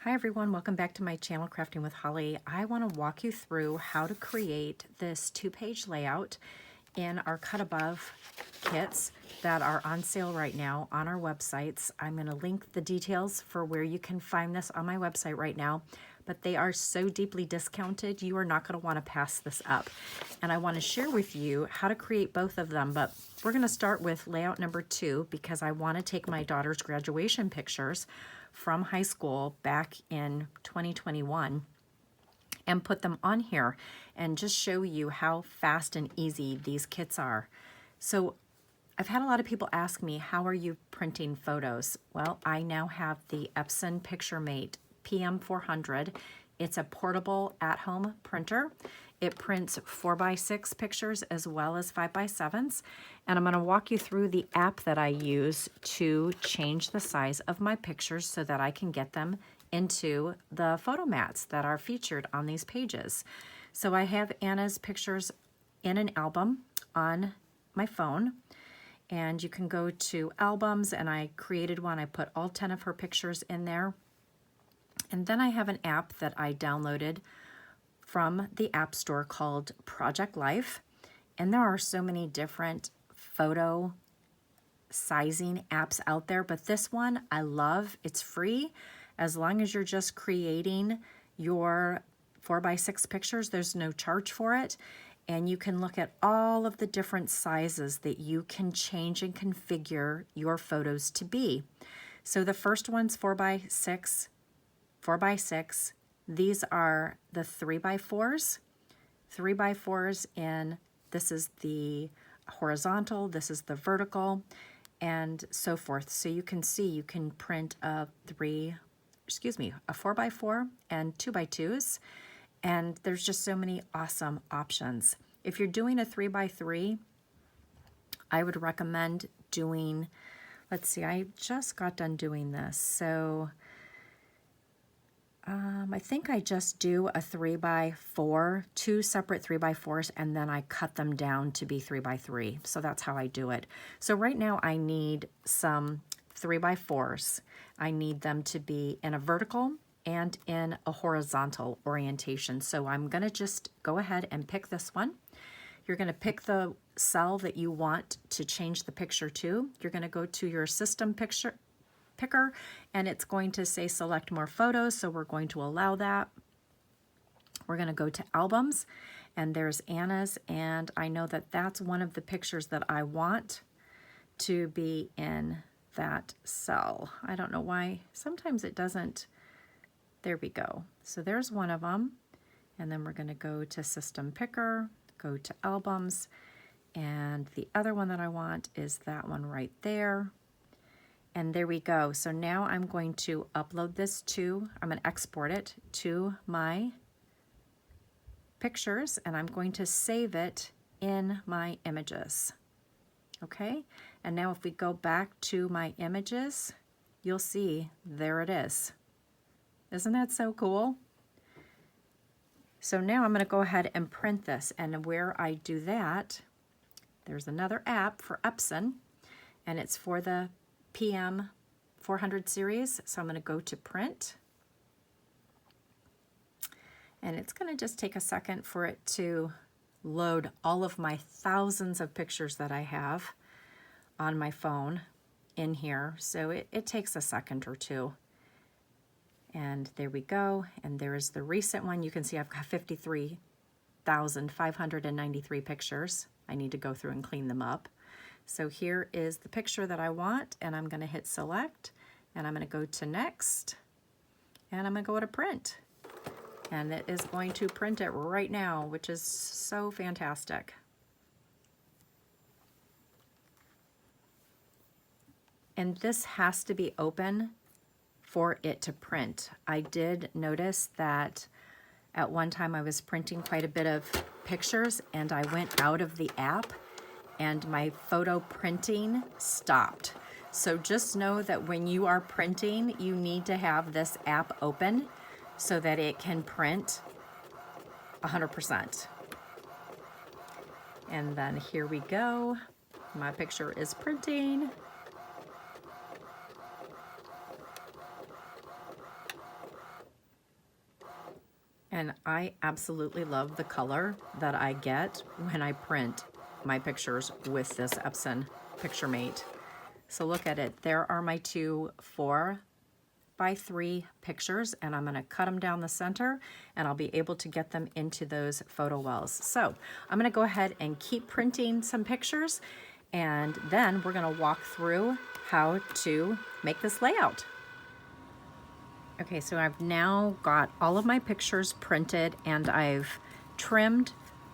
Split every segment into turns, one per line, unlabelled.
Hi everyone, welcome back to my channel, Crafting with Holly. I want to walk you through how to create this 2-page layout in our Cut Above kits that are on sale right now on our websites. I'm going to link the details for where you can find this on my website right now, but they are so deeply discounted, you are not going to want to pass this up. And I want to share with you how to create both of them, but we're going to start with layout number 2 because I want to take my daughter's graduation pictures from high school back in 2021 and put them on here and just show you how fast and easy these kits are. So I've had a lot of people ask me, how are you printing photos? Well, I now have the Epson PictureMate PM400. It's a portable at-home printer. It prints 4x6 pictures as well as 5x7s. And I'm going to walk you through the app that I use to change the size of my pictures so that I can get them into the photo mats that are featured on these pages. So I have Anna's pictures in an album on my phone. And you can go to albums, and I created one. I put all 10 of her pictures in there. And then I have an app that I downloaded from the App Store called Project Life. And there are so many different photo sizing apps out there, but this one I love. It's free as long as you're just creating your 4x6 pictures. There's no charge for it. And you can look at all of the different sizes that you can change and configure your photos to be. So the first one's 4x6, 4x6. These are the 3x4s. 3x4s in, this is the horizontal, this is the vertical, and so forth. So you can see you can print a 4x4 and 2x2s. And there's just so many awesome options. If you're doing a 3x3, I would recommend doing, let's see, I just got done doing this. So I think I just do a 3x4, 2 separate 3x4s, and then I cut them down to be 3x3. So that's how I do it. So right now I need some 3x4s. I need them to be in a vertical and in a horizontal orientation. So I'm gonna just go ahead and pick this one. You're gonna pick the cell that you want to change the picture to. You're gonna go to your system picker, and it's going to say select more photos, so we're going to allow that. We're gonna go to albums, and there's Anna's, and I know that that's one of the pictures that I want to be in that cell. I don't know why, sometimes it doesn't. There we go. So there's one of them. And then we're going to go to System Picker, go to Albums, and the other one that I want is that one right there. And there we go. So now I'm going to upload this I'm going to export it to my pictures, and I'm going to save it in my images. Okay? And now if we go back to my images, you'll see there it is. Isn't that so cool? So now I'm going to go ahead and print this, and where I do that, there's another app for Epson, and it's for the PM400 series. So I'm going to go to print, and it's going to just take a second for it to load all of my thousands of pictures that I have on my phone in here. So it takes a second or two. And there we go, and there is the recent one. You can see I've got 53,593 pictures. I need to go through and clean them up. So here is the picture that I want, and I'm gonna hit select, and I'm gonna go to next, and I'm gonna go to print. And it is going to print it right now, which is so fantastic. And this has to be open for it to print. I did notice that at one time I was printing quite a bit of pictures, and I went out of the app and my photo printing stopped. So just know that when you are printing, you need to have this app open so that it can print 100%. And then here we go. My picture is printing. And I absolutely love the color that I get when I print my pictures with this Epson Picture Mate. So look at it. There are my two 4x3 pictures, and I'm going to cut them down the center, and I'll be able to get them into those photo wells. So I'm going to go ahead and keep printing some pictures, and then we're going to walk through how to make this layout. Okay, so I've now got all of my pictures printed, and I've trimmed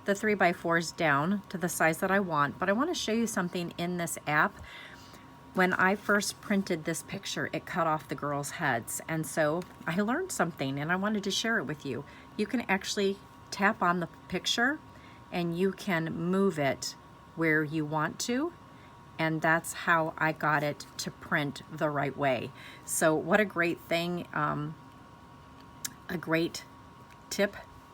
the 3x4s down to the size that I want, but I want to show you something in this app. When I first printed this picture, it cut off the girls' heads, and so I learned something and I wanted to share it with you. You can actually tap on the picture and you can move it where you want to, and that's how I got it to print the right way. So what a great thing, a great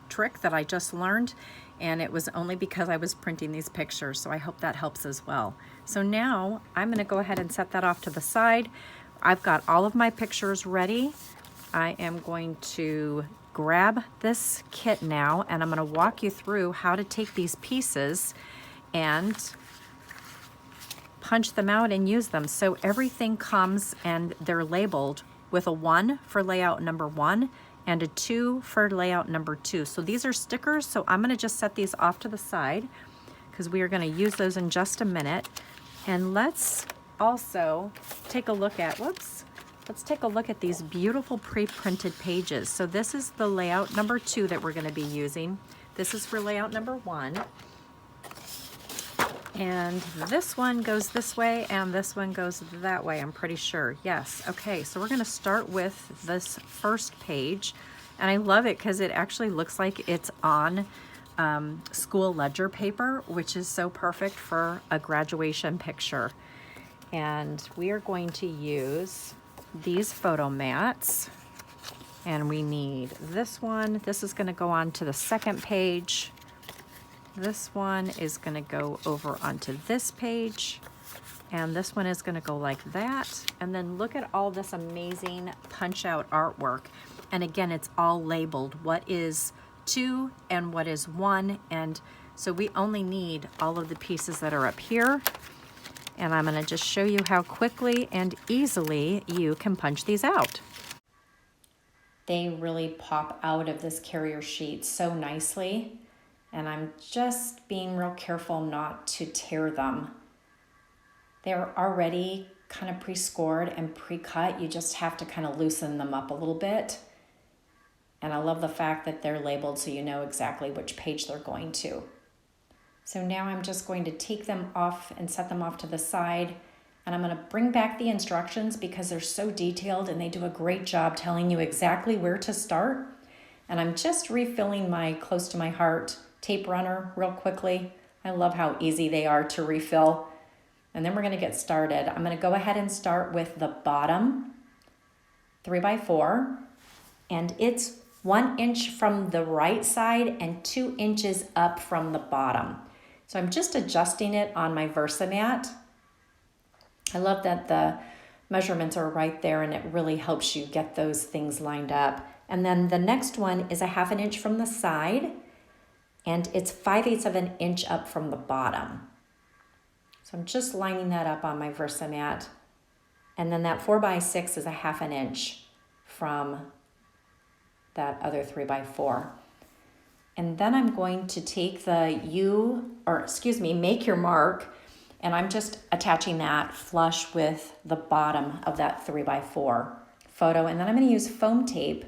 trick that I just learned, and it was only because I was printing these pictures, so I hope that helps as well. So now I'm going to go ahead and set that off to the side. I've got all of my pictures ready. I am going to grab this kit now, and I'm going to walk you through how to take these pieces and punch them out and use them. So everything comes and they're labeled with a 1 for layout number 1 and a 2 for layout number 2. So these are stickers, so I'm going to just set these off to the side because we are going to use those in just a minute. And let's also take a look at, let's take a look at these beautiful pre-printed pages. So this is the layout number 2 that we're going to be using. This is for layout number 1. And this one goes this way and this one goes that way, I'm pretty sure. Yes, okay, so we're gonna start with this first page. And I love it because it actually looks like it's on school ledger paper, which is so perfect for a graduation picture. And we are going to use these photo mats. And we need this one. This is gonna go on to the second page. This one is going to go over onto this page, and this one is going to go like that. And then look at all this amazing punch out artwork. And again, it's all labeled what is 2 and what is 1. And so we only need all of the pieces that are up here. And I'm going to just show you how quickly and easily you can punch these out. They really pop out of this carrier sheet so nicely. And I'm just being real careful not to tear them. They're already kind of pre-scored and pre-cut. You just have to kind of loosen them up a little bit. And I love the fact that they're labeled so you know exactly which page they're going to. So now I'm just going to take them off and set them off to the side. And I'm going to bring back the instructions because they're so detailed and they do a great job telling you exactly where to start. And I'm just refilling my Close to My Heart tape runner real quickly. I love how easy they are to refill. And then we're going to get started. I'm going to go ahead and start with the bottom 3x4, and it's 1 inch from the right side and 2 inches up from the bottom. So I'm just adjusting it on my Versamat. I love that the measurements are right there, and it really helps you get those things lined up. And then the next one is a 1/2 inch from the side, and it's 5/8 of an inch up from the bottom. So I'm just lining that up on my Versamat. And then that 4x6 is a 1/2 inch from that other 3x4. And then I'm going to take the make your mark, and I'm just attaching that flush with the bottom of that 3x4 photo. And then I'm going to use foam tape,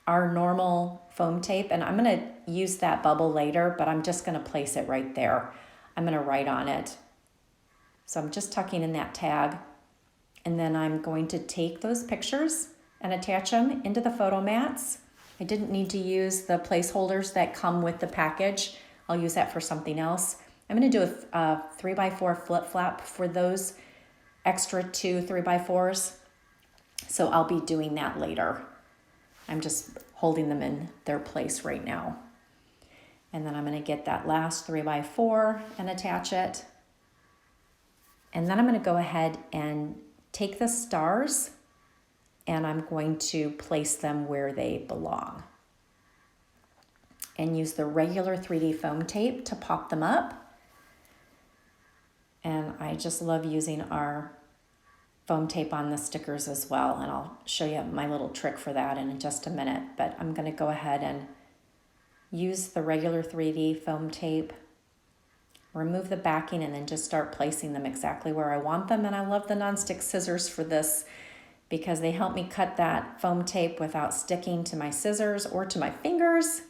our normal foam tape, and I'm going to use that bubble later, but I'm just going to place it right there. I'm going to write on it. So I'm just tucking in that tag, and then I'm going to take those pictures and attach them into the photo mats. I didn't need to use the placeholders that come with the package. I'll use that for something else. I'm going to do a 3x4 flip flap for those extra 2 3x4s. So I'll be doing that later. I'm just holding them in their place right now. And then I'm going to get that last 3x4 and attach it. And then I'm going to go ahead and take the stars, and I'm going to place them where they belong. and use the regular 3D foam tape to pop them up. And I just love using our foam tape on the stickers as well. And I'll show you my little trick for that in just a minute. But I'm going to go ahead and use the regular 3D foam tape, remove the backing, and then just start placing them exactly where I want them. And I love the nonstick scissors for this because they help me cut that foam tape without sticking to my scissors or to my fingers.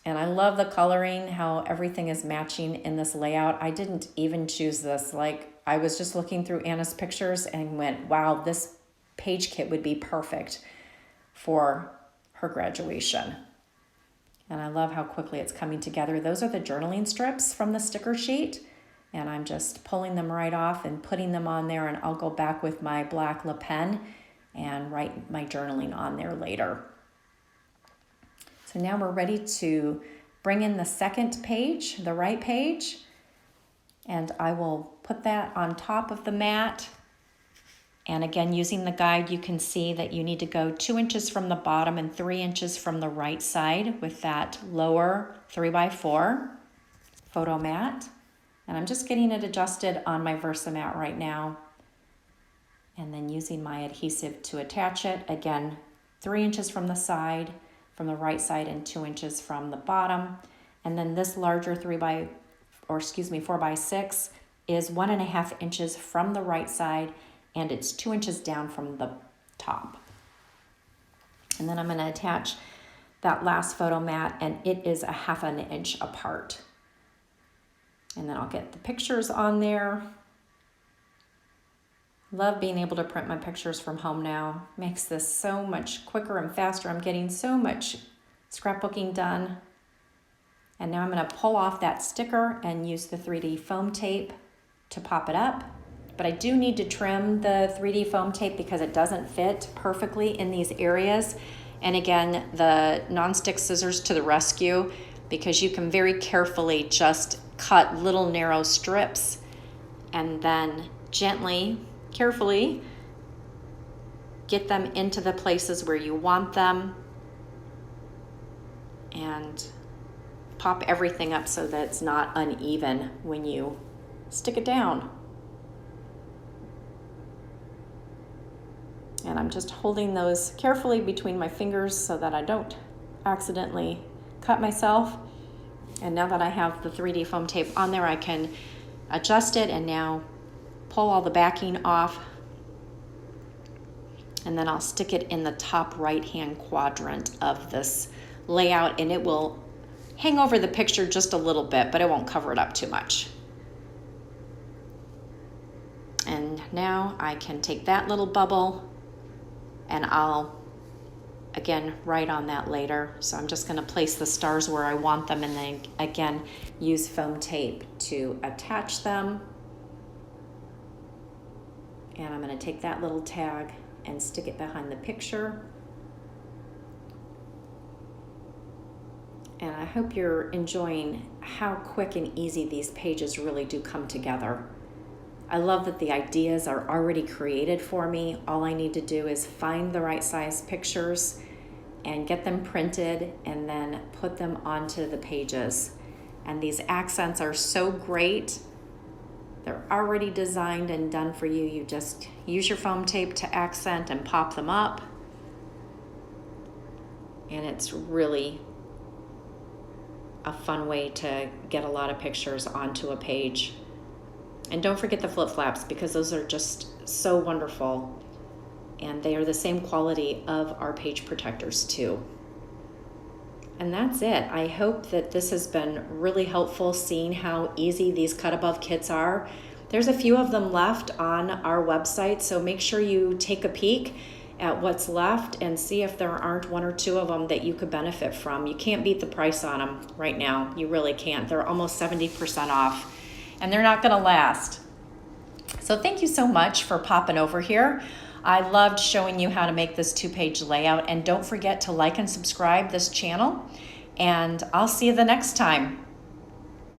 And I love the coloring, how everything is matching in this layout. I didn't even choose this. Like, I was just looking through Anna's pictures and went, wow, this page kit would be perfect for her graduation. And I love how quickly it's coming together. Those are the journaling strips from the sticker sheet. And I'm just pulling them right off and putting them on there. And I'll go back with my black Le Pen and write my journaling on there later. So now we're ready to bring in the second page, the right page. And I will put that on top of the mat. And again, using the guide, you can see that you need to go 2 inches from the bottom and 3 inches from the right side with that lower 3x4 photo mat. And I'm just getting it adjusted on my Versamat right now. And then using my adhesive to attach it. Again, 3 inches from the side, from the right side, and 2 inches from the bottom. And then this larger 4x6 is 1.5 inches from the right side, and it's 2 inches down from the top. And then I'm going to attach that last photo mat, and it is 1/2 inch apart. And then I'll get the pictures on there. Love being able to print my pictures from home now. Makes this so much quicker and faster. I'm getting so much scrapbooking done. And now I'm going to pull off that sticker and use the 3D foam tape to pop it up. But I do need to trim the 3D foam tape because it doesn't fit perfectly in these areas. And again, the nonstick scissors to the rescue, because you can very carefully just cut little narrow strips and then gently, carefully get them into the places where you want them and pop everything up so that it's not uneven when you stick it down. And I'm just holding those carefully between my fingers so that I don't accidentally cut myself. And now that I have the 3D foam tape on there, I can adjust it and now pull all the backing off. And then I'll stick it in the top right-hand quadrant of this layout, and it will hang over the picture just a little bit, but it won't cover it up too much. And now I can take that little bubble and I'll again write on that later. So I'm just going to place the stars where I want them and then again use foam tape to attach them. And I'm going to take that little tag and stick it behind the picture. And I hope you're enjoying how quick and easy these pages really do come together. I love that the ideas are already created for me. All I need to do is find the right size pictures and get them printed and then put them onto the pages. And these accents are so great. They're already designed and done for you. You just use your foam tape to accent and pop them up. And it's really a fun way to get a lot of pictures onto a page. And don't forget the flip flaps, because those are just so wonderful. And they are the same quality of our page protectors too. And that's it. I hope that this has been really helpful, seeing how easy these cut above kits are. There's a few of them left on our website, so make sure you take a peek at what's left and see if there aren't one or two of them that you could benefit from. You can't beat the price on them right now. You really can't. They're almost 70% off, and they're not gonna last. So thank you so much for popping over here. I loved showing you how to make this 2-page layout, and don't forget to like and subscribe this channel, and I'll see you the next time.